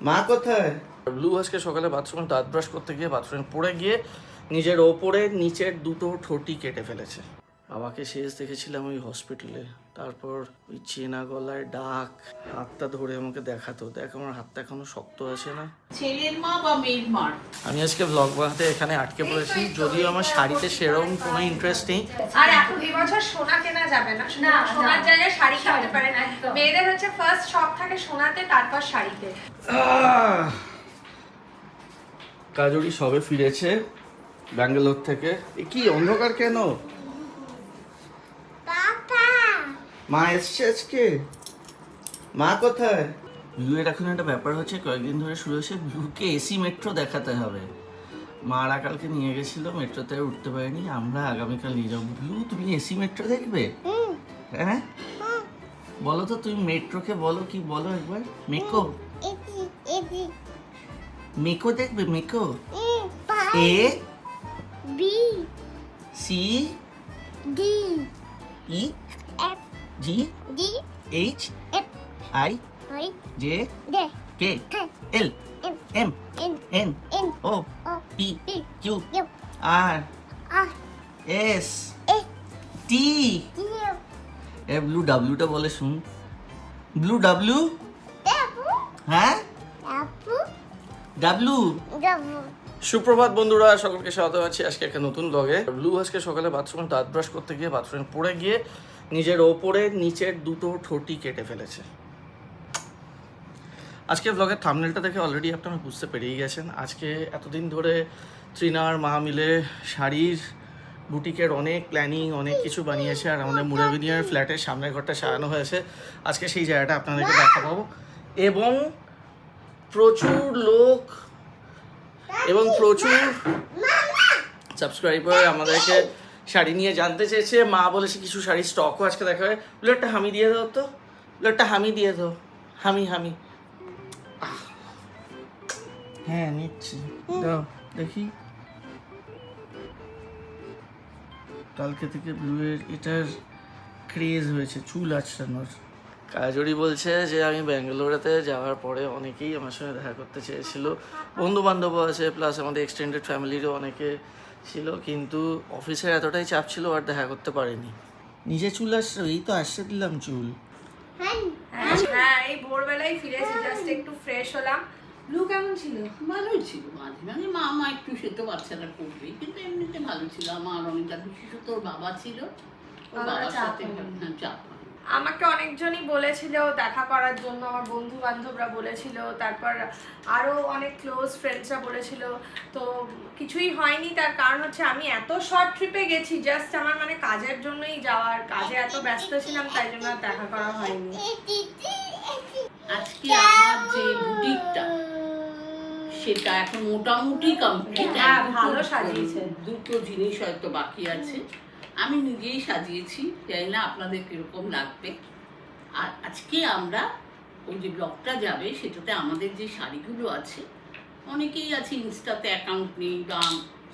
মা কোথায়? ব্লু আজকে সকালে বাথরুমে দাঁত ব্রাশ করতে গিয়ে বাথরুমে পড়ে গিয়ে নিজের ওপরে নিচের দুটো ঠোঁটি কেটে ফেলেছে। বাবাকে শেষ দেখেছিলাম ওই হসপিটালে, তারপর ওই চেনা গলায় ডাক, হাতটা ধরে আমাকে দেখাতো, দেখ আমার হাতটা এখনো শক্ত আছে না। ছেলের মা বা মেয়ের মা? আমি আজকে ব্লগ বানাতে এখানে আটকে পড়েছি, যদিও আমার শাড়িতে সেরকম কোনো ইন্টারেস্ট নেই। আর এখন এই বছর সোনা কেনা যাবে না, সোনার জায়গায় শাড়ি কিনতে পারেন। মেয়েদের হচ্ছে ফার্স্ট শখ থাকে সোনাতে, তারপর শাড়িতে। কাজরি সবে ফিরেছে ব্যাঙ্গালোর থেকে। এ কি অন্ধকার কেন? মা এসছে আজকে? মা কোথায়? ব্লুয়ের এখন একটা ব্যাপার হচ্ছে, কয়েকদিন ধরে শুরু হয়েছে, ব্লুকে এসি মেট্রো দেখাতে হবে। মারা কালকে নিয়ে গেছিল, মেট্রোতে আর উঠতে পারিনি, আমরা আগামীকাল নিয়ে যাবো। ব্লু তুমি এসি মেট্রো দেখবে? হ্যাঁ বলো তো, তুমি মেট্রোকে বলো, কি বলো একবার? মেকো মেকো দেখবে? মেকো A B C D E F G D H F I I J D K K L M M N N N O O P P Q U R R S A T. U A blue ডাব্লিউটা বলে শুন। Blue W. Dabu হ্যাঁ dabu W. Dabu. সুপ্রভাত বন্ধুরা, সকলকে স্বাগত আছি আজকে একটা নতুন ব্লগে। ব্লু আজকে সকালে বাথরুমে দাঁত ব্রাশ করতে গিয়ে বাথরুমে পড়ে গিয়ে নিজের ওপরে নিচের দুটো ঠোঁটি কেটে ফেলেছে। আজকে ব্লগের থাম্বনেলটা দেখে অলরেডি আপনারা বুঝতে পেরেই গেছেন। আজকে এতদিন ধরে ত্রিনার মা মিলে শাড়ির বুটিকের অনেক প্ল্যানিং, অনেক কিছু বানিয়েছে, আর আমাদের মুরাবিনিয়ার ফ্ল্যাটের সামনের ঘরটা সাজানো হয়েছে। আজকে সেই জায়গাটা আপনাদেরকে দেখাবো, এবং প্রচুর লোক এবং প্রচুর সাবস্ক্রাইবার আমাদেরকে শাড়ি নিয়ে জানতে চেয়েছে। মা বলেছে কিছু শাড়ি স্টকও আজকে দেখা হয়। বলে একটা হামি দিয়ে দাও তো, বলে একটা হামি দিয়ে দাও। হামি হামি হ্যাঁ নিচ্ছি, দাও দেখি। কালকে থেকে ব্লুয়ের এটার ক্রেজ হয়েছে চুল আঁচড়ানোর। কাজরি বলছে যে আমি ব্যাঙ্গালোরেতে যাওয়ার পরে অনেকেই আমার সঙ্গে দেখা করতে চেয়েছিল, বন্ধু বান্ধবও আছে, প্লাস আমাদের এক্সটেন্ডেড ফ্যামিলিরও অনেকে ছিল, কিন্তু অফিসের এতটাই চাপ ছিল আর দেখা করতে পারিনি। নিজে চুল আসছে, এই তো আসছে দিলাম চুল। হ্যাঁ, এই ভোরবেলায় ফিরেছি, জাস্ট একটু ফ্রেশ হলাম। ব্লু কেমন ছিল? ভালোই ছিল। মাঝে মাঝে মা একটু সে তো বাচ্চারা করবেই, কিন্তু এমনিতে ভালো ছিল। আমার অনেকটা বিশেষত ওর বাবা ছিল, ওর বাবার সাথে চাপ হয়। আমাকে অনেকজনই বলেছিল দেখা করার জন্য, আমার বন্ধু বান্ধবরা বলেছিল, তারপর আরও অনেক ক্লোজ ফ্রেন্ডসরা বলেছিল, তো কিছুই হয়নি। তার কারণ হচ্ছে আমি এত শর্ট ট্রিপে গেছি, জাস্ট আমার মানে কাজের জন্যই যাওয়ার, কাজে এত ব্যস্ত ছিলাম, তাই জন্য আর দেখা করা হয়নি। আজকে আমার যে বুটিকটা সেটা এখন মোটামুটি কমপ্লিট। হ্যাঁ, ভালো সাজিয়েছে। দুটো জিনিস হয়তো বাকি আছে, আমি নিজেই সাজিয়েছি, জানি না আপনাদের কিরকম লাগবে। আর আজকে আমরা ওই যে ব্লগটা যাবে সেটাতে আমাদের যে শাড়িগুলো আছে, অনেকেই আছে ইনস্টাতে অ্যাকাউন্ট নেই বা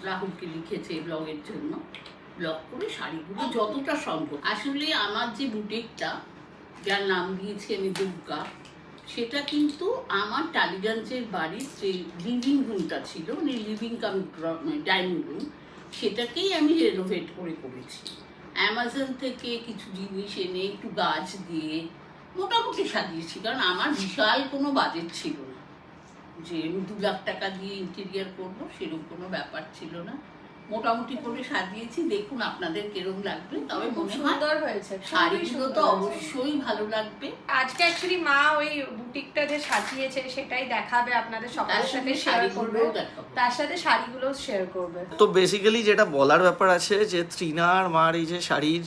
রাহুলকে লিখেছে ব্লগের জন্য, ব্লগ করে শাড়িগুলো যতটা সম্ভব। আসলে আমার যে বুটিকটা, যার নাম দিয়েছি আমি দুর্গা, সেটা কিন্তু আমার টালিগঞ্জের বাড়ির যে লিভিং রুমটা ছিল, মানে লিভিং কাম ডাইনিং রুম, সেটাকেই আমি রেনোভেট করে করেছি। অ্যামাজন থেকে কিছু জিনিস এনে একটু গাছ দিয়ে মোটামুটি সাজিয়েছি, কারণ আমার বিশাল কোনো বাজেট ছিল না যে আমি 2 লাখ টাকা দিয়ে ইন্টেরিয়ার করবো, সেরকম কোনো ব্যাপার ছিল না। মোটামুটি করে সাজিয়েছি, দেখুন আপনাদের কিরকম লাগবে। তবে খুব মনে হয় সুন্দর হয়েছে, শাড়িগুলো তো অবশ্যই ভালো লাগবে। আজকে অ্যাকচুয়ালি মা ওই বুটিকটা যে সাজিয়েছে সেটাই দেখাবে আপনাদের সবার সাথে শেয়ার করবে, তার সাথে শাড়িগুলো শেয়ার করবে। তো বেসিক্যালি যেটা বলার ব্যাপার আছে যে ত্রিনার মার এই যে শাড়ির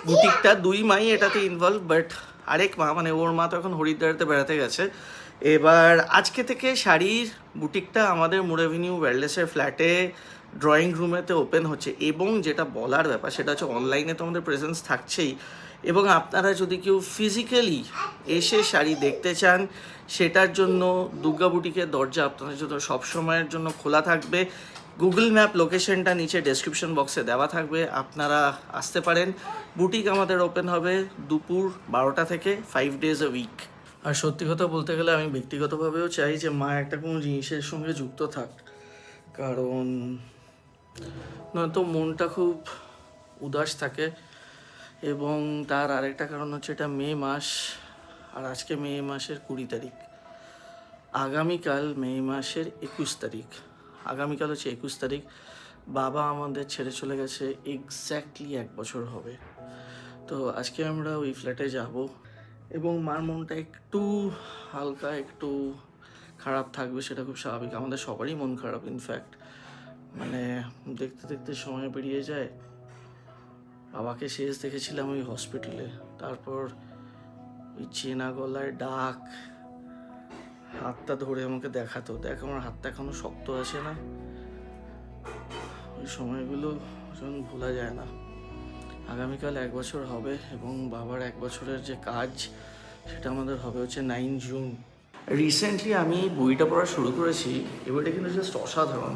বুটিকটা, দুই মাই এটাতে ইনভলভ, বাট আরেক মা মানে ওর মা তো এখন হরিদ্বারেতে বেড়াতে গেছে। এবার আজকে থেকে শাড়ির বুটিকটা আমাদের মুরাভিনিউ ওয়েলনেসের ফ্ল্যাটে ড্রয়িং রুমেতে ওপেন হচ্ছে। এবং যেটা বলার ব্যাপার সেটা হচ্ছে অনলাইনে তো আমাদের প্রেজেন্স থাকছেই, এবং আপনারা যদি কেউ ফিজিক্যালি এসে শাড়ি দেখতে চান, সেটার জন্য দুর্গা বুটিকের দরজা আপনাদের জন্য সবসময়ের জন্য খোলা থাকবে। গুগল ম্যাপ লোকেশনটা নিচে ডেসক্রিপশন বক্সে দেওয়া থাকবে, আপনারা আসতে পারেন। বুটিক আমাদের ওপেন হবে দুপুর 12টা থেকে 5 days a week। আর সত্যি কথা বলতে গেলে আমি ব্যক্তিগতভাবেও চাই যে মা একটা কোনো জিনিসের সঙ্গে যুক্ত থাক, কারণ নয়তো মনটা খুব উদাস থাকে। এবং তার আরেকটা কারণ হচ্ছে এটা মে মাস, আর আজকে মে মাসের 20 তারিখ, আগামীকাল মে মাসের 21 তারিখ, আগামীকাল হচ্ছে 21 তারিখ, বাবা আমাদের ছেড়ে চলে গেছে এক্স্যাক্টলি 1 বছর হবে। তো আজকে আমরা ওই ফ্ল্যাটে যাব এবং মার মনটা একটু হালকা একটু খারাপ থাকবে, সেটা খুব স্বাভাবিক, আমাদের সবারই মন খারাপ। ইনফ্যাক্ট মানে দেখতে দেখতে সময় পেরিয়ে যায়। বাবাকে শেষ দেখেছিলাম ওই হসপিটালে, তারপর ওই চেনা গলায় ডাক, হাতটা ধরে আমাকে দেখাতো, দেখ আমার হাতটা এখনো শক্ত আছে না, ওই সময়গুলো যেন ভোলা যায় না। আগামীকাল 1 বছর হবে এবং বাবার 1 বছরের যে কাজ সেটা আমাদের হবে হচ্ছে 9 জুন। রিসেন্টলি আমি বইটা পড়া শুরু করেছি, এই বইটা কিন্তু জাস্ট অসাধারণ,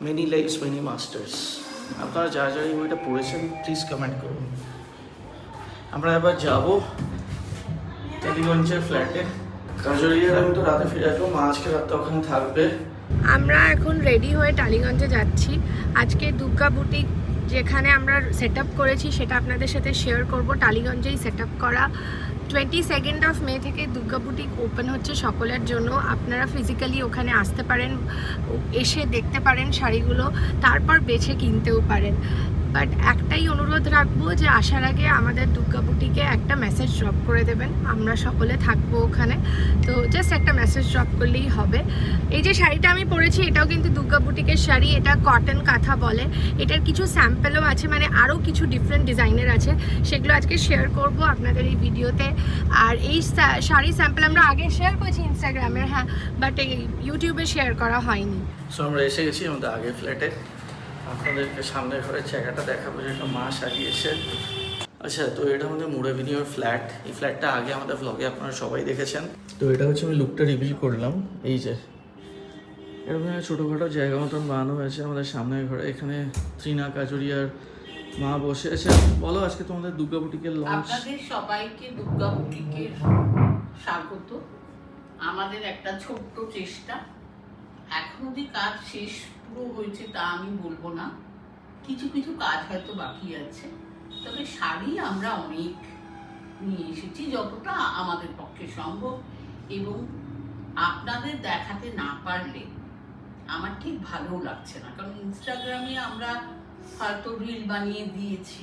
মেনি লাইফস মেনি মাস্টার্স। আপনারা যারা যারা এই বইটা পড়েছেন প্লিজ কমেন্ট করুন। আমরা এবার যাব টালিগঞ্জের ফ্ল্যাটে। কাজরিয়ার আমি তো রাতে ফিরে আসবো, মা আজকে রাতটা ওখানে থাকবে। আমরা এখন রেডি হয়ে টালিগঞ্জে যাচ্ছি। আজকে দুর্গা বুটিক যেখানে আমরা সেট আপ করেছি সেটা আপনাদের সাথে শেয়ার করব। টালিগঞ্জেই সেট আপ করা। 22 মে থেকে দুর্গা বুটিক ওপেন হচ্ছে সকলের জন্য। আপনারা ফিজিক্যালি ওখানে আসতে পারেন, এসে দেখতে পারেন শাড়িগুলো, তারপর বেছে কিনতেও পারেন। বাট একটাই অনুরোধ রাখবো যে আসার আগে আমাদের দুর্গা বুটিকে একটা মেসেজ ড্রপ করে দেবেন, আমরা সকলে থাকবো ওখানে। তো জাস্ট একটা মেসেজ ড্রপ করলেই হবে। এই যে শাড়িটা আমি পরেছি এটাও কিন্তু দুর্গা বুটিকের শাড়ি, এটা কটন কাঁথা বলে। এটার কিছু স্যাম্পেলও আছে, মানে আরও কিছু ডিফারেন্ট ডিজাইনের আছে, সেগুলো আজকে শেয়ার করব আপনাদের এই ভিডিওতে। আর এই শাড়ি স্যাম্পেল আমরা আগে শেয়ার করেছি ইনস্টাগ্রামে, হ্যাঁ, বাট এই ইউটিউবে শেয়ার করা হয়নি। সো আমরা এসে গেছি আমাদের আগের ফ্ল্যাটে, আপনাদেরকে সামনের ঘরের জায়গাটা দেখাবো যেটা মা সাজিয়েছে। আচ্ছা, তো এটা আমাদের মুরাভিনিওর ফ্ল্যাট। এই ফ্ল্যাটটা আগে আমাদের ভ্লগে আপনারা সবাই দেখেছেন। তো এটা হচ্ছে আমি লুকটা রিভিল করলাম। এই যে এরকম ছোটোখাটো জায়গা মতন বানানো হয়েছে আমাদের সামনের ঘরে। এখানে তৃণা কাজরিয়ার মা বসে আছে। বলো আজকে তোমাদের দুর্গা বুটিকের লঞ্চ। আপনাদের সবাইকে দুর্গা বুটিকের স্বাগত। আমাদের একটা ছোট্ট চেষ্টা, এখনো যে কাজ শেষ পুরো হয়েছে তা আমি বলবো না, কিছু কিছু কাজ হয়তো বাকি আছে, তবে শাড়ি আমরা অনেক নিয়ে এসেছি যতটা আমাদের পক্ষে সম্ভব। এবং আপনাদের দেখাতে না পারলে আমার ঠিক ভালো লাগছে না, কারণ ইনস্টাগ্রামে আমরা হয়তো রিল বানিয়ে দিয়েছি,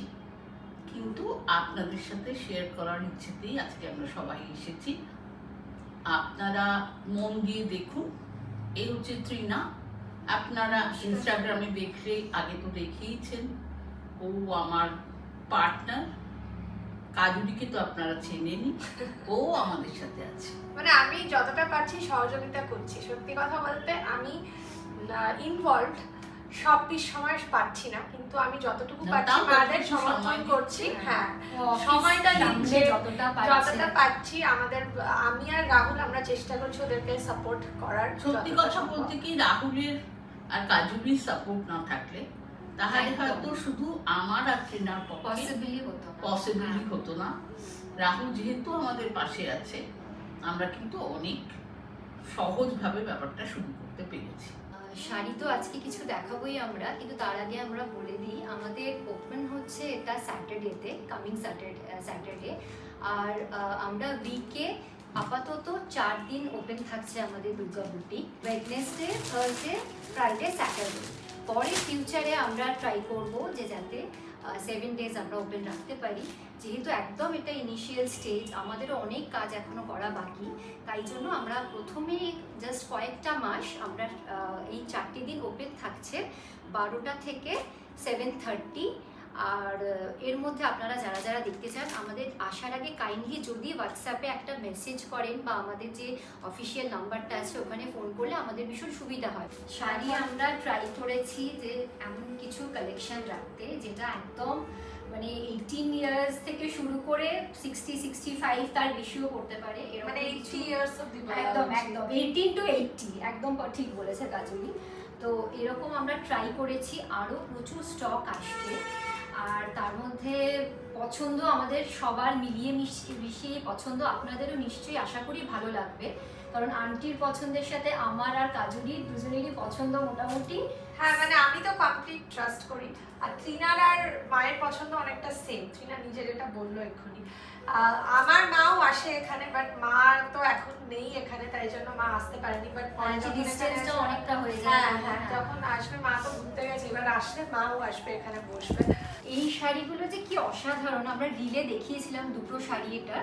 কিন্তু আপনাদের সাথে শেয়ার করার ইচ্ছেতেই আজকে আমরা সবাই এসেছি। আপনারা মন দিয়ে দেখুন। এই হচ্ছে তৃণা, আপনারা ইনস্টাগ্রামে দেখলে আগে তো দেখেইছেন, ও আমার পার্টনার। কাজুরিকে তো আপনারা চেনেনই, ও আমাদের সাথে আছে। মানে আমি যতটা পারছি সহযোগিতা করছি। সত্যি কথা বলতে আমি ইনভলভড, সব সময় পারছি না, কিন্তু আমি যতটুকু পারছি আমাদের সমর্থন করছি। হ্যাঁ, সময়টা দিচ্ছি যতটা পারছি। আমি আর রাহুল আমরা চেষ্টা করছি ওদেরকে সাপোর্ট করার। সত্যি কথা বলতে কি, রাহুলের আর কাজুরির সাপোর্ট না থাকলে তাহলে হয়তো শুধু আমার আর ট্রেনার পসিবলি হতো না। রাহুল যেহেতু আমাদের পাশে আছে, আমরা কিন্তু অনেক সহজভাবে ব্যাপারটা শুরু করতে পেরেছি। শাড়ি তো আজকে কিছু দেখাবোই আমরা, কিন্তু তার আগে আমরা বলে দিই আমাদের ওপেন হচ্ছে এটা স্যাটারডেতে, কামিং স্যাটারডে। আর আমরা উইকে আপাতত 4 দিন ওপেন থাকছে আমাদের Durga boutique, Wednesday, Thursday, Friday, Saturday. পরে ফিউচারে আমরা ট্রাই করব যে যাতে 7 ডেজ আমরা ওপেন রাখতে পারি। যেহেতু একদম এটা ইনিশিয়াল স্টেজ, আমাদেরও অনেক কাজ এখনো করা বাকি, তাই জন্য আমরা প্রথমে জাস্ট কয়েকটা মাস আমরা এই 4টে দিন ওপেন থাকছে 12টা থেকে 7:30। আর এর মধ্যে আপনারা যারা যারা দেখতে চান আমাদের আসার আগে কাইন্ডলি যদি হোয়াটসঅ্যাপে একটা মেসেজ করেন বা আমাদের যে অফিসিয়াল নাম্বারটা আছে ওখানে ফোন করলে আমাদের ভীষণ সুবিধা হয়। শাড়ি আমরা ট্রাই করেছি যে এমন কিছু কালেকশন রাখতে যেটা একদম মানে 18 ইয়ার্স থেকে শুরু করে 60-65 তার বেশিও করতে পারে, মানে 80 ইয়ার্স অবধি। একদম 18 to 80, একদম ঠিক বলেছে কাজলি। তো এরকম আমরা ট্রাই করেছি, আরও প্রচুর স্টক আসবে। আর তার মধ্যে পছন্দ আমাদের সবার মিলিয়ে মিশিয়ে পছন্দ, আপনাদেরও নিশ্চয়ই আশা করি ভালো লাগবে, কারণ আন্টির পছন্দের সাথে আমার আর কাজুরির দুজনেরই পছন্দ মোটামুটি। হ্যাঁ মানে আমি তো কমপ্লিট ট্রাস্ট করি, আর তৃণার আর মায়ের পছন্দ অনেকটা সেম। তৃণা নিজের এটা বললো এক্ষুনি। আমার মাও আসে এখানে, বাট মা তো এখন নেই এখানে, তাই জন্য মা আসতে পারেনি। বাট ডিসটেন্সটা অনেকটা হয়ে যায়। হ্যাঁ হ্যাঁ, যখন আসবে মা তো ঘুরতে গেছে, এবার আসলে মাও আসবে এখানে বসবে। এই শাড়িগুলো যে কি অসাধারণ, আমরা রিলে দেখিয়েছিলাম দুটো শাড়ি, এটা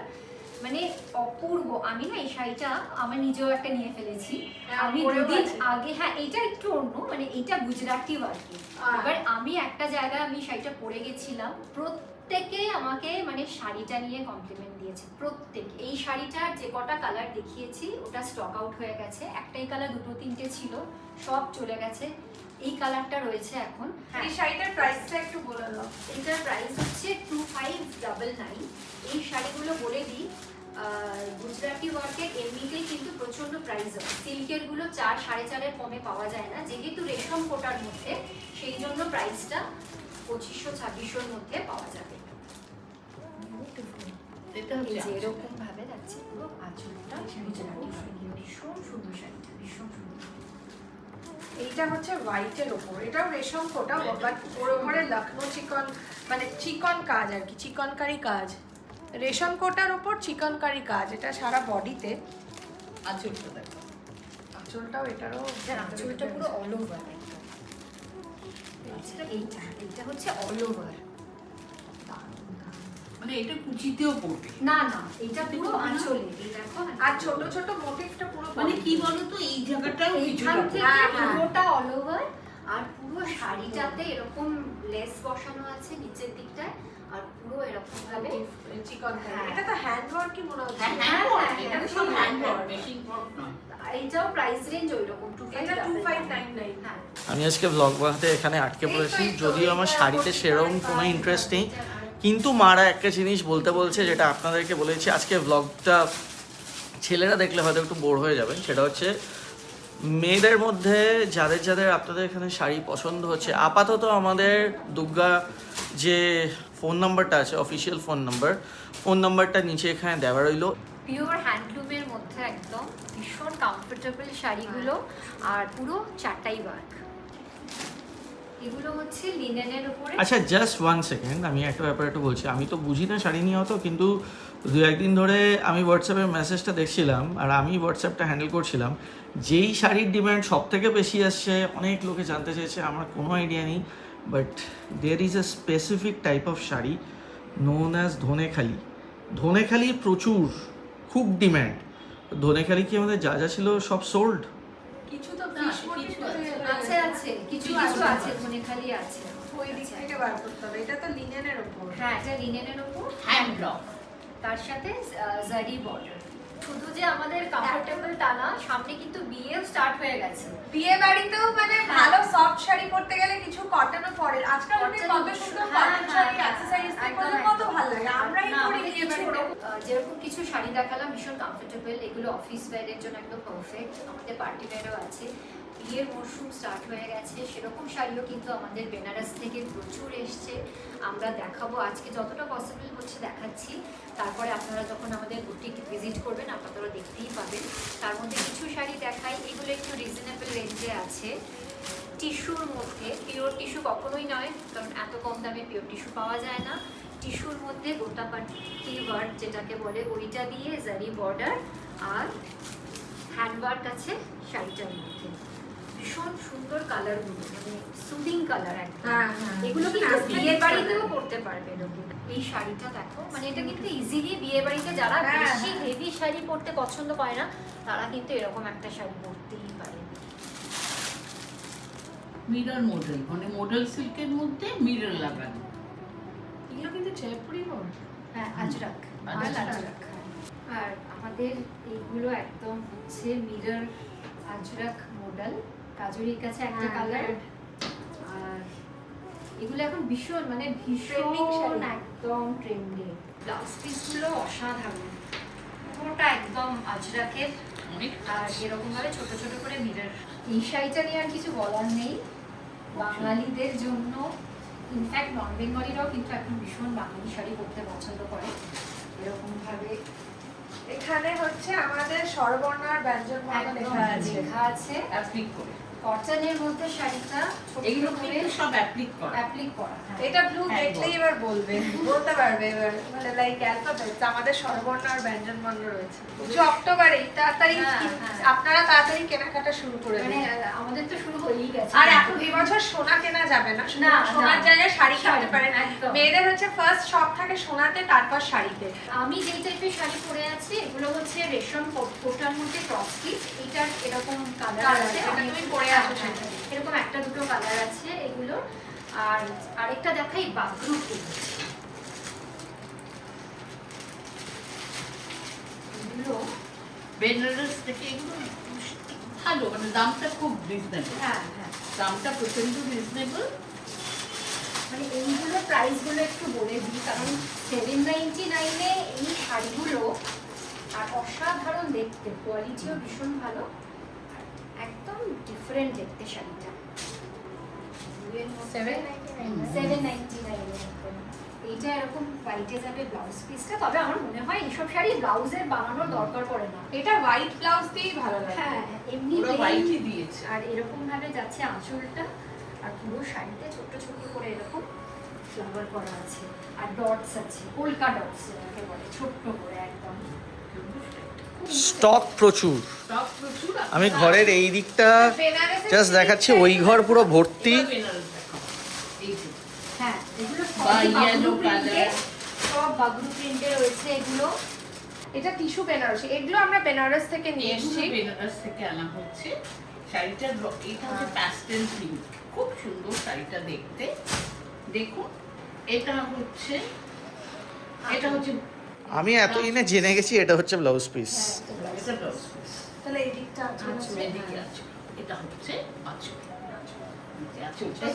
মানে অপূর্ব। আমি না এই শাড়িটা আমার নিজেও একটা নিয়ে ফেলেছি আমি দুদিন আগে। হ্যাঁ এটা একটু অন্য, মানে এটা গুজরাটি ওয়ার্কি। এবার আমি একটা জায়গায় আমি শাড়িটা পরে গেছিলাম, প্রত্যেকে আমাকে মানে শাড়িটা নিয়ে কমপ্লিমেন্ট দিয়েছে, প্রত্যেকে। এই শাড়িটার যে কটা কালার দেখিয়েছি ওটা স্টক আউট হয়ে গেছে, একটাই কালার, দুটো তিনটে ছিল, সব চলে গেছে। এই কালারটা রয়েছে এখন। এই শাড়িটার প্রাইসটা একটু বলে দাও। এটার প্রাইস হচ্ছে 2599। এই শাড়িগুলো বলে দিই, গুজরাটি ওয়ার্কের এমনিতেই কিন্তু প্রচন্ড প্রাইস হয়, সিল্কের গুলো 4 4.5 কমে পাওয়া যায় না, যেহেতু রেশম কোটার মধ্যে সেই জন্য প্রাইসটা 2500-2600 মধ্যে পাওয়া যাবে। এটা এই হচ্ছে যে এরকম ভাবে যাচ্ছে পুরো আঁচলটা, ভীষণ সুন্দর শাড়িটা, ভীষণ সুন্দর। এইটা হচ্ছে হোয়াইটের ওপর, এটাও রেশম কোটা, বাট ওর ওপরে লখনৌ চিকন, মানে চিকন কাজ আর কি, চিকনকারি কাজ। রেশম কোটার ওপর চিকনকারি কাজ, এটা সারা বডিতে। আঁচলটা দেখো, আঁচলটাও এটারও, আঁচলটা পুরো অল ওভার একদম। এইটা হচ্ছে অল ওভার, মানে এটা কুচিতেও পড়বে না না এটা পুরো আঁচলে। এই দেখো, আর ছোট ছোট মোটিভটা পুরো মানে কি বলতো এই জায়গাটাও এইখান থেকে হ্যাঁ, হ্যাঁ। পুরোটা অল ওভার, আর পুরো শাড়িটাতে এরকম লেস বসানো আছে নিচের দিকটায়, আর পুরো এরকম ভাবে চিকন। হ্যাঁ। এটা তো হ্যান্ড ওয়ার্ক কি মনে হচ্ছে? হ্যাঁ হ্যাঁ এটা তো সব হ্যান্ড ওয়ার্ক, মেশিন ওয়ার্ক নয়। এইটাও প্রাইস রেঞ্জ ওইরকম এটা 2599। 2599। হ্যাঁ আমি আজকে ব্লগ বানাতে এখানে আটকে পড়েছি, যদিও আমার শাড়িতে সেরকম কোনো ইন্টারেস্ট নেই, কিন্তু মারা একটা জিনিস বলতে বলছে, যেটা আপনাদেরকে বলেছি। আজকে ব্লগটা ছেলেরা দেখলে হয়তো একটু বোর হয়ে যাবে, সেটা হচ্ছে মেয়েদের মধ্যে যাদের যাদের আপনাদের এখানে শাড়ি পছন্দ হচ্ছে, আপাতত আমাদের দুর্গা যে ফোন নাম্বারটা আছে, অফিসিয়াল ফোন নাম্বারটা নিচে এখানে দেওয়া রইলো। পিওর হ্যান্ডলুমের মধ্যে একদম ভীষণ কমফোর্টেবল শাড়িগুলো, আর পুরো চাটাই ওয়ার্ক। এগুলো হচ্ছে লিনেনের উপরে। আচ্ছা জাস্ট 1 সেকেন্ড, আমি একটা ব্যাপার একটু বলছি। আমি তো বুঝি না শাড়ি নিয়ে হতো, কিন্তু 2-1 দিন ধরে আমি হোয়াটসঅ্যাপের মেসেজটা দেখছিলাম, আর আমি হোয়াটসঅ্যাপটা হ্যান্ডেল করছিলাম। যেই শাড়ির ডিমান্ড সব থেকে বেশি আসছে, অনেক লোকে জানতে চেয়েছে, আমার কোনো আইডিয়া নেই, but there is a specific type of sari known as Dhanekhali. Dhanekhali প্রচুর, খুব ডিম্যান্ড। ধনেখালি কি আমাদের যা যা ছিল সব সোল্ড? কিছু তো না, ফিশ কিছু মোটিভ আছে আছে কিছু কিছু আছে, ধনেখালি আছে। ওই দিক থেকে বার করতে হবে। এটা তো লিনেনের ওপর। হ্যাঁ এটা লিনেনের উপর, হ্যান্ড ব্লক। তার সাথে জারি বর্ডার। শুধু যে আমাদের কমফোর্টেবল তা না, সামনে কিন্তু বিয়েও স্টার্ট হয়ে গেছে। বিয়ে বাড়িতেও মানে ভালো সফট শাড়ি পরতে গেলে কিছু কটনও পরে। আজকাল অনেক কত সুন্দর কটন শাড়ি অ্যাকসেসরিজ পরলে কত ভালো লাগে। আমরাই না, পরি আমাদের বিয়ে কিছু বাড়িতে। যেরকম কিছু শাড়ি দেখালাম ভীষণ কমফোর্টেবল, এগুলো অফিস ওয়্যারের জন্য একদম পারফেক্ট। আমাদের পার্টি ওয়্যারও আছে, বিয়ের মরশুম স্টার্ট হয়ে গেছে, সেরকম শাড়িও কিন্তু আমাদের বেনারস থেকে প্রচুর এসছে। আমরা দেখাবো আজকে যতটা পসিবল হচ্ছে দেখাচ্ছি, তারপরে আপনারা যখন আমাদের বুটিক ভিজিট করবেন আপনারা দেখতেই পাবেন। তার মধ্যে কিছু শাড়ি দেখাই, এগুলো একটু রিজনেবল রেঞ্জে আছে, টিস্যুর মধ্যে। পিওর টিস্যু কখনোই নয়, কারণ এত কম দামে পিওর টিস্যু পাওয়া যায় না। টিস্যুর মধ্যে গোটা পাটি ওয়ার্ক যেটাকে বলে, ওইটা দিয়ে জারি বর্ডার আর হ্যান্ড ওয়ার্ক আছে শাড়িটার মধ্যে। ভীষণ সুন্দর কালারগুলো, মানে সুদিং কালার একদম। হ্যাঁ, হ্যাঁ। এগুলো কিন্তু Aesthetic বিয়ে বাড়িতেও colour। পরতে পারবে লোকে। এই শাড়িটা দেখো, মানে এটা কিন্তু ইজিলি বিয়ে বাড়িতে যারা হ্যাঁ, বেশি হ্যাঁ। হেভি শাড়ি পরতে পছন্দ করে না, তারা কিন্তু এরকম একটা শাড়ি পরতেই পারে। মিরর মডেল, মানে মডেল সিল্কের মধ্যে মিরর লাগানো। এগুলো কিন্তু জয়পুরি মোড়। হ্যাঁ আজরাক, আজরাক। আর আমাদের এইগুলো একদম হচ্ছে মিরর আজরাক মডেল। কাজরির কাছে একটা হ্যাঁ, কালার, red। আর এগুলো এখন ভীষণ মানে Trending ভীষণ শাড়ি। একদম ট্রেন্ডিং। ব্লাউজ পিসগুলো অসাধারণ, পুরোটা একদম আজরাকের, অনেক আর এরকম ভাবে ছোট ছোট করে মিরর। এই শাড়িটা নিয়ে আর কিছু বলার নেই, বাঙালিদের জন্য ইনফ্যাক্ট নন বেঙ্গলিরাও কিন্তু এখন ভীষণ বাঙালি শাড়ি পরতে পছন্দ করে এরকমভাবে এখানে হচ্ছে আমাদের স্বরবর্ণ আর ব্যঞ্জনবর্ণ লেখা আছে। লেখা আছে অ্যাপ্লিক করে কটনের মধ্যে শাড়িটা ছোট এগুলো করে কিন্তু সব অ্যাপ্লিক করা। অ্যাপ্লিক করা হ্যাঁ। এটা ব্লু হ্যাঁ, দেখলেই এবার বলতে পারবে এবার মানে লাইক অ্যালফাবেট আমাদের স্বরবর্ণ আর ব্যঞ্জনবর্ণ রয়েছে। যে অক্টোবরেই তাড়াতাড়ি হ্যাঁ, হ্যাঁ। আপনারা তাড়াতাড়ি কেনাকাটা শুরু করে মানে দিন। আমাদের তো শুরু হয়েই গেছে আর এখন এবছর সোনা কেনা যাবে না, না, সোনার না। জায়গায় শাড়ি কিনতে পারেন। একদম। মেয়েদের হচ্ছে ফার্স্ট শপ থাকে সোনাতে, তারপর শাড়িতে। আমি যেই টাইপের শাড়ি পরে আছি এগুলো হচ্ছে রেশম কোটার মধ্যে ক্রস স্টিচ, এটার এরকম কালার Colour, আছে, যেটা আমি তুমি পরে আছো হ্যাঁ, সেটা। এরকম একটা দুটো কালার আছে এগুলো। আর আরেকটা দেখাই বাগরু প্রিন্ট, এগুলো বেনারস থেকে এগুলো ভালো, মানে দামটা খুব রিজনেবল। হ্যাঁ হ্যাঁ দামটা প্রচন্ড রিজনেবল। মানে এইগুলো প্রাইসগুলো একটু বলে দিই, কারণ 799-এ এই শাড়িগুলো আর অসাধারণ দেখতে, কোয়ালিটিও ভীষণ ভালো, আর একদম ডিফারেন্ট দেখতে শাড়িটা। 799 এইটা এরকম হোয়াইটে যাবে ব্লাউজ পিসটা, তবে আমার মনে হয় এইসব শাড়ি ব্লাউজের বানানোর দরকার পড়ে না। এটা হোয়াইট ব্লাউজ দিয়েই ভালো লাগে। হ্যাঁ এমনি পুরো হোয়াইটই দিয়েছে। আর এরকম ভাবে যাচ্ছে আঁচলটা, আর পুরো শাড়িতে ছোট ছোট করে এরকম ফ্লাওয়ার করা আছে, আর ডটস আছে, পোলকা ডটস যেটাকে বলে, ছোট্ট করে একদম। স্টক প্রচুর। স্টক প্রচুর। আমি ঘরের এই দিকটা বেনারসের জাস্ট দেখাচ্ছি, ওই ঘর পুরো ভর্তি। পুরো বেনারস দেখাও। এই যে হ্যাঁ এগুলো বা সবই বাগরু yellow প্রিন্টের, color। সব বাগরু প্রিন্টে রয়েছে এগুলো। এটা টিস্যু বেনারসি, এগুলো আমরা বেনারস থেকে নিয়ে এগুলো এসেছি। বেনারস থেকে আনা হচ্ছে। শাড়িটার এটা হচ্ছে প্যাস্টেল পিঙ্ক, খুব সুন্দর শাড়িটা দেখতে। দেখুন এটা হচ্ছে আমি এতদিনে জেনে গেছি এটা হচ্ছে ব্লাউজ পিস। এটা ব্লাউজ পিস। তাহলে এই দিকটা আছে। আঁচল, এদিকে আঁচল। এটা হচ্ছে আঁচল। আঁচলটা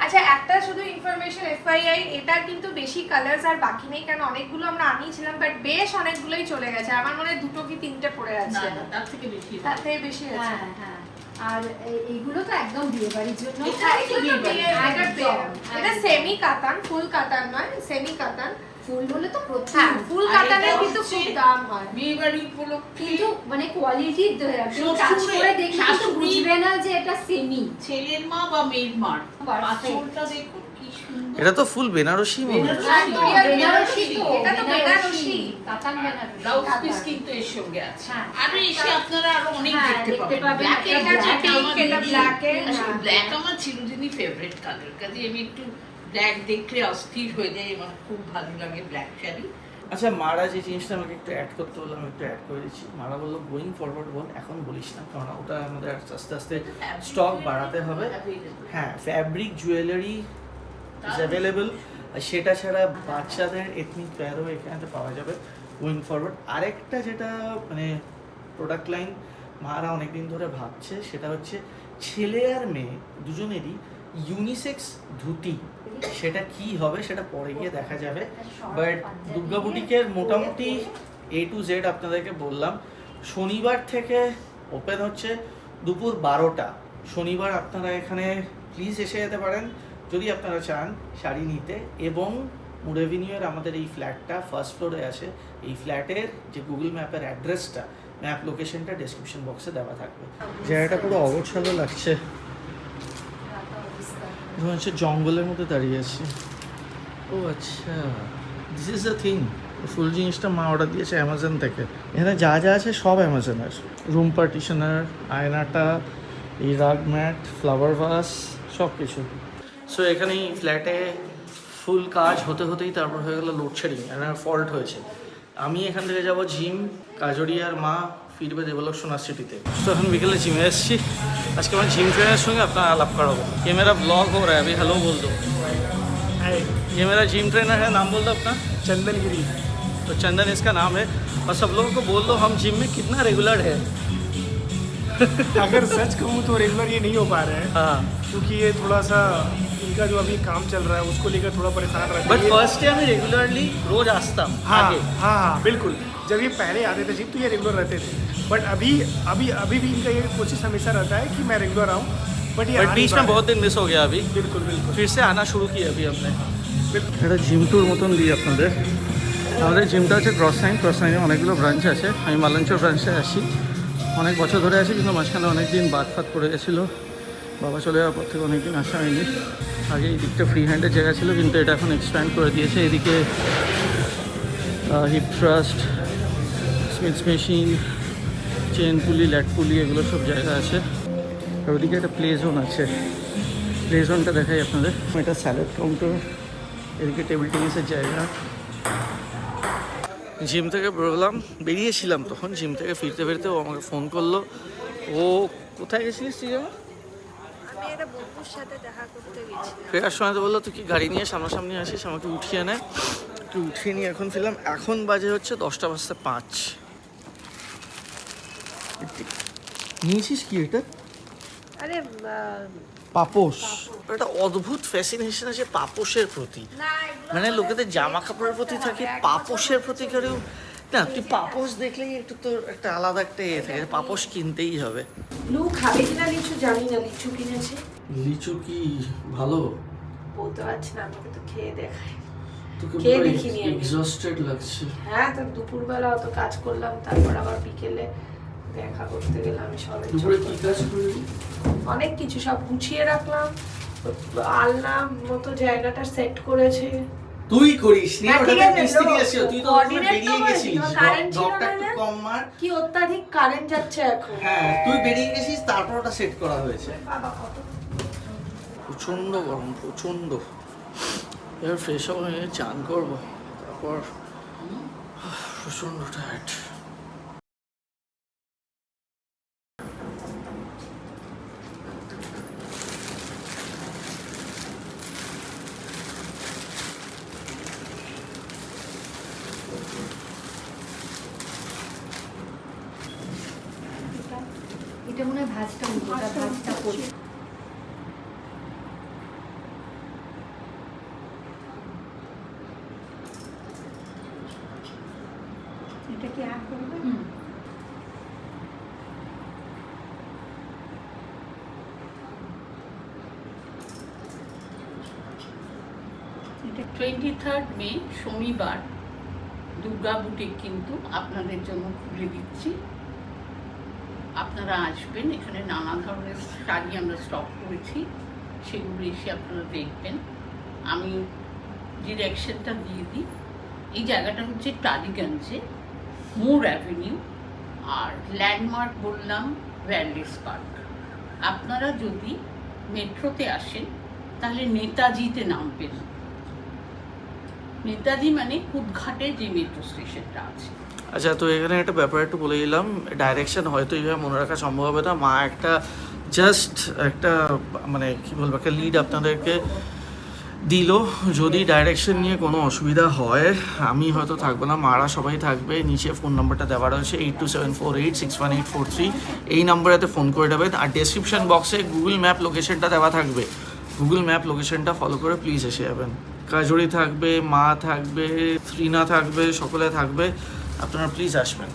আচ্ছা একটা শুধু ইনফরমেশন FYI, এটার কিন্তু বেশি কালার্স আর বাকি নেই, কারণ অনেকগুলো আমরা আনিয়েছিলাম বাট বেশ অনেকগুলোই চলে গেছে। আমার মনে হয় 2 কি 3টে পড়ে না আছে, না, তার থেকে বেশি তার থেকে বেশি আছে। হ্যাঁ হ্যাঁ আর এইগুলো তো একদম বিয়ে বাড়ির জন্য। এটা এগুলো তো বিয়ে- একদম, এটা একদম। সেমি কাতান, ফুল কাতান নয়, সেমি কাতান। ফুল হলে তো হ্যাঁ প্রচুর, ফুল আর কাতানের এটা কিন্তু হচ্ছে খুব দাম হয়। বিয়ে বাড়ি উপলক্ষে কিন্তু মানে কোয়ালিটি শ্বশুরের, টাচ করে দেখলে তো শাশুড়ি- বুঝবে না যে এটা সেমি। ছেলের মা বা মেয়ের মার Perfect. আঁচলটা দেখুন কি সুন্দর। এটা তো ফুল বেনারসি মনে হয়। বেনারসি। একদম real বেনারসি তো, এটা তো বেনারসি। কাতান বেনারসি। ব্লাউজ পিস কাতান। কিন্তু এর সঙ্গে আছে। হ্যাঁ। আরো এসে আপনারা আরো অনেক হ্যাঁ, দেখতে দেখতে পাবেন। পাবেন। ব্ল্যাক একটা এটা হচ্ছে black, আমার এটা দিদি- black এর, আসলে হ্যাঁ। ব্ল্যাক আমার চিরদিনই ফেভারিট কালার, কাজে আমি একটু ব্ল্যাক দেখলে অস্থির হয়ে যাই, আমার খুব ভালো লাগে ব্ল্যাক শাড়ি। আচ্ছা, মারা যে জিনিসটা আমাকে একটু অ্যাড করতে বললাম, একটু অ্যাড করে দিচ্ছি। মারা বললো গোয়িং ফরওয়ার্ড বল, এখন বলিস না, কারণ ওটা আমাদের আস্তে আস্তে স্টক বাড়াতে হবে। হ্যাঁ, ফ্যাব্রিক জুয়েলারি ইজ অ্যাভেলেবল। সেটা ছাড়া বাচ্চাদের এথনিক প্যারও এখানে পাওয়া যাবে গোয়িং ফরওয়ার্ড। আরেকটা যেটা মানে প্রোডাক্ট লাইন মারা অনেকদিন ধরে ভাবছে, সেটা হচ্ছে ছেলে আর মেয়ে দুজনেরই ইউনিসেক্স ধুতি। সেটা কি হবে সেটা পরে গিয়ে দেখা যাবে। বাট দুর্গা বুটিকের মোটামুটি A to Z আপনাদেরকে বললাম। শনিবার থেকে ওপেন হচ্ছে দুপুর 12টা। শনিবার আপনারা এখানে প্লিজ এসে যেতে পারেন যদি আপনারা চান শাড়ি নিতে। এবং মুড এভিনিউয়ের আমাদের এই ফ্ল্যাটটা ফার্স্ট ফ্লোরে আছে। এই ফ্ল্যাটের যে গুগল ম্যাপের অ্যাড্রেসটা, ম্যাপ লোকেশনটা ডেসক্রিপশন বক্সে দেওয়া থাকবে। জায়গাটা পুরো অগোছালো লাগছে, মনে হচ্ছে জঙ্গলের মধ্যে দাঁড়িয়ে আছি। ও আচ্ছা, দিস ইজ দ্য থিং। ফুল জিনিসটা মা অর্ডার দিয়েছে অ্যামাজন থেকে। এখানে যা যা আছে সব অ্যামাজনের। রুম পার্টিশনার, আয়নাটা, এই রাগ ম্যাট, ফ্লাওয়ার ভাস, সব কিছু। সো এখানে এই ফ্ল্যাটে ফুল কাজ হতে হতেই তারপর হয়ে গেলো লোডশেডিং, একটা ফল্ট হয়েছে। আমি এখান থেকে যাব জিম, কাজরিয়ার মা ফিরবে দেবলোক সোনার সিটিতে। তো এখন বিকেলে জিমে এসেছি। আজকে আমার জিম ট্রেনারের সঙ্গে আপনার আলাপ করাবো। ये मेरा ब्लॉग हो रहा है, अभी हेलो बोल दो। ये मेरा जिम ट्रेनर है, नाम बोल दो अपना। चंदन गिरी। तो चंदन इसका नाम है। और सब लोगों को बोल दो हम जिम में कितना रेगुलर है। अगर सच कहूँ तो रेगुलर ये नहीं हो पा रहे हैं, हाँ, क्योंकि ये थोड़ा सा इनका जो अभी काम चल रहा है उसको लेकर थोड़ा परेशान रहते बट हैं। फर्स्ट डे मैं रेगुलरली रोज आस्ता हूँ हाँ आगे। हाँ हाँ बिल्कुल। जब ये पहले आते थे जिम तो ये रेगुलर रहते थे, बट अभी अभी अभी भी इनका ये कोशिश हमेशा रहता है कि मैं रेगुलर आऊँ। बट ये बट आ नहीं बीच पा में रहा बहुत दिन मिस हो गया अभी है। बिल्कुल बिल्कुल फिर से आना शुरू किया अभी हमने একটা জিম ট্যুর মতন দিই আপনাদের আমাদের জিমটা হচ্ছে ক্রস লাইনে অনেকগুলো ব্রাঞ্চ আছে আমি মালঞ্চর ব্রাঞ্চে আসি অনেক বছর ধরে আছি কিন্তু মাঝখানে অনেক দিন বাদ ফাত পড়ে গেছিলো বাবা চলে যাওয়ার পর থেকে অনেক দিন আসা হয়নি আগে এই দিকটা ফ্রি হ্যান্ডের জায়গা ছিল কিন্তু এটা এখন এক্সপ্যান্ড করে দিয়েছে এদিকে hip thrust Smiths machine chain pulley lat পুলি এগুলো সব জায়গা আছে আর ওদিকে একটা প্লে জোন আছে প্লে জোনটা দেখাই আপনাদের এটা স্যালাড কাউন্টার এদিকে টেবিল টেনিসের জায়গা জিম থেকে বেরিয়েছিলাম তখন জিম থেকে ফিরতে ফিরতে ও আমাকে ফোন করলো ও কোথায় গেছিলিস তুই যেন আমি একটা বন্ধুর সাথে দেখা করতে গেছি। ফেরার সময় তো বললো তুই কি গাড়ি নিয়ে সামনাসামনি আসিস আমাকে উঠিয়ে নেয় তুই উঠিয়ে নিয়ে এখন ফিরলাম এখন বাজে হচ্ছে 10:05 নিয়েছিস কি এটা আরে পাপোশ একটা অদ্ভুত ফ্যাসিনেশন আছে পাপোশের প্রতি না এগুলো মানে লোকেদের জামা কাপড়ের প্রতি থাকে পাপোশের প্রতি কেউ না তুই পাপোশ দেখলেই একটু তোর একটা আলাদা একটা ইয়ে থাকে পাপোশ কিনতেই হবে ব্লু খাবে কিনা লিচু জানি না, লিচু কিনেছে লিচু কি ভালো বলতে পারছি না, আমাকে তো খেয়ে দেখাই। তোকে খেয়ে দেখিনি আমি। এক্সস্টেড লাগছে হ্যাঁ তো দুপুরবেলা অত কাজ করলাম, তারপর আবার বিকেলে দেখা করতে গেলাম সবাই। দুপুরে কি কাজ করলি অনেক কিছু সব গুছিয়ে রাখলাম, আলনা মতো জায়গাটা সেট করেছে। তুই করিস নি হ্যাঁ, ঠিক ওটা আছে, মিস্ত্রি লোক, আসছিল তুই তো coordinate ওখানে তো বেরিয়ে করেছি, গেছিস তোমার current ছিল ডকটা না একটু রে? কম মার কি অত্যাধিক কারেন্ট যাচ্ছে এখন। হ্যাঁ তুই বেরিয়ে গেছিস তারপর ওটা সেট করা হয়েছে বাবা কত প্রচণ্ড গরম প্রচণ্ড এবার ফ্রেশ হয়ে চান করবো তারপর প্রচণ্ড টায়ার্ড এটা মনে হয় ভাজটা উঠবো, ওটা ভাজটা করবো। এটা কি অ্যাড করবে? হুম। এটা 23 মে শনিবার দুর্গা বুটিক কিন্তু আপনাদের জন্য খুলে দিচ্ছি। আপনারা আসবেন, এখানে নানা ধরনের শাড়ি আমরা স্টক করেছি, সেগুলো এসে আপনারা দেখবেন। আমি ডিরেকশনটা দিয়ে দিই। এই জায়গাটা হচ্ছে টালিগঞ্জে, মোর অ্যাভিনিউ, আর ল্যান্ডমার্ক বললাম ওয়্যারলেস পার্ক। আপনারা যদি মেট্রোতে আসেন তাহলে নেতাজিতে নামবেন। নেতাজি মানে কুদঘাটে যে মেট্রো স্টেশনটা আছে। আচ্ছা তো এখানে একটা ব্যাপার একটু বলে দিলাম ডাইরেকশন হয়তো এইভাবে মনে রাখা সম্ভব হবে না মা একটা জাস্ট একটা মানে কি বলবো একটা লিড আপনাদেরকে দিল যদি ডাইরেকশন নিয়ে কোনো অসুবিধা হয় আমি হয়তো থাকবো না মারা সবাই থাকবে নিচে ফোন নাম্বারটা দেওয়া রয়েছে 8274861843 এই নাম্বারেতে ফোন করে দেবেন আর ডেসক্রিপশন বক্সে গুগল ম্যাপ লোকেশনটা দেওয়া থাকবে গুগল ম্যাপ লোকেশনটা ফলো করে প্লিজ এসে যাবেন কাজরি থাকবে মা থাকবে ত্রিনা থাকবে সকলে থাকবে আপনারা প্লিজ আসবেন